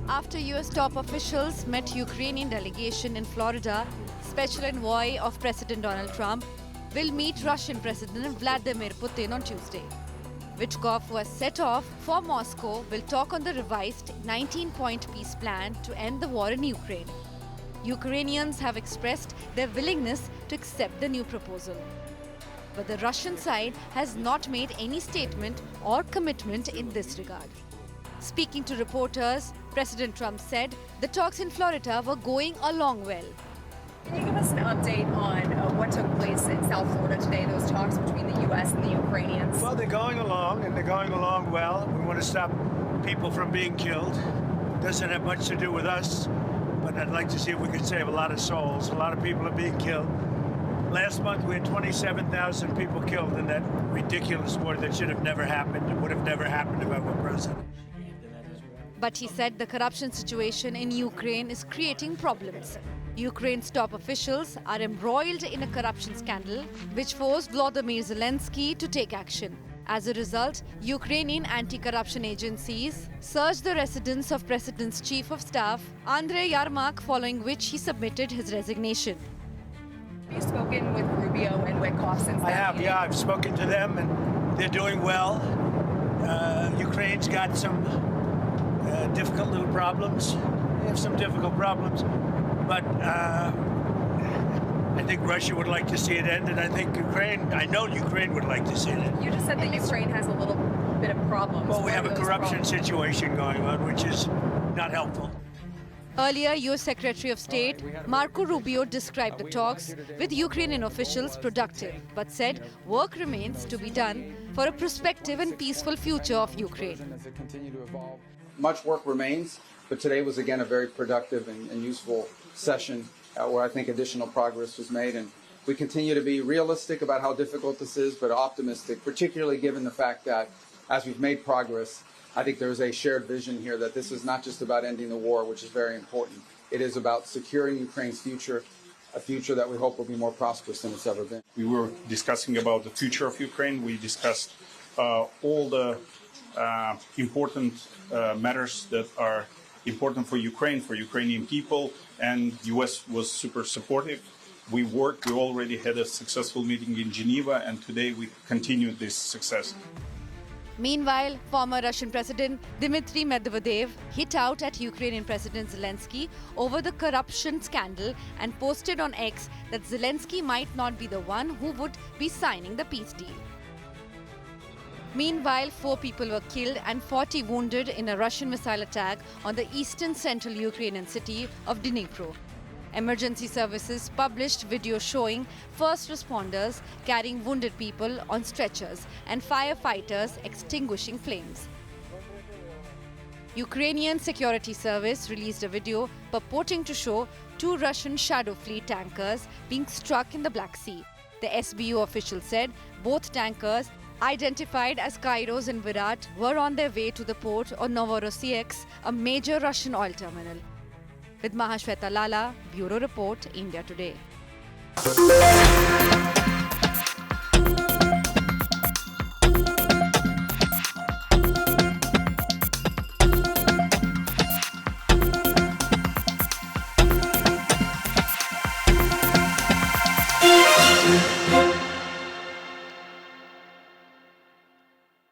After US top officials met Ukrainian delegation in Florida, special envoy of President Donald Trump will meet Russian President Vladimir Putin on Tuesday. Witkoff, who has set off for Moscow, will talk on the revised 19-point peace plan to end the war in Ukraine. Ukrainians have expressed their willingness to accept the new proposal. But the Russian side has not made any statement or commitment in this regard. Speaking to reporters, President Trump said the talks in Florida were going along well. Can you give us an update on what took place in South Florida today, those talks between the U.S. and the Ukrainians? Well, they're going along, and they're going along well. We want to stop people from being killed. It doesn't have much to do with us, but I'd like to see if we could save a lot of souls. A lot of people are being killed. Last month, we had 27,000 people killed in that ridiculous war that should have never happened. It would have never happened if I were president. But he said the corruption situation in Ukraine is creating problems. Ukraine's top officials are embroiled in a corruption scandal which forced Volodymyr Zelenskyy to take action. As a result, Ukrainian anti-corruption agencies searched the residence of President's Chief of Staff, Andriy Yermak, following which he submitted his resignation. Have you spoken with Rubio and Witkoff since I have, yeah. I've spoken to them, and they're doing well. Ukraine's got some difficult little problems. They have some difficult problems. But I think Russia would like to see it end, and I know Ukraine would like to see it end. You just said that Ukraine has a little bit of problems. Well, we have a corruption situation going on, which is not helpful. Earlier, U.S. Secretary of State Marco Rubio described the talks with Ukrainian officials productive, but said work remains to be done for a prospective and peaceful future of Ukraine. Much work remains, but today was again a very productive and useful session where I think additional progress was made, and we continue to be realistic about how difficult this is, but optimistic, particularly given the fact that as we've made progress, I think there is a shared vision here that this is not just about ending the war, which is very important. It is about securing Ukraine's future, a future that we hope will be more prosperous than it's ever been. We were discussing about the future of Ukraine. We discussed all the important matters that are important for Ukraine, for Ukrainian people, and the U.S. was super supportive. We already had a successful meeting in Geneva, and today we continued this success. Meanwhile, former Russian President Dmitry Medvedev hit out at Ukrainian President Zelenskyy over the corruption scandal and posted on X that Zelenskyy might not be the one who would be signing the peace deal. Meanwhile, 4 people were killed and 40 wounded in a Russian missile attack on the eastern central Ukrainian city of Dnipro. Emergency services published video showing first responders carrying wounded people on stretchers and firefighters extinguishing flames. Ukrainian Security Service released a video purporting to show 2 Russian Shadow Fleet tankers being struck in the Black Sea. The SBU official said both tankers, identified as Kairos and Virat, were on their way to the port of Novorossiysk, a major Russian oil terminal. With Mahashweta Lala, Bureau Report, India Today.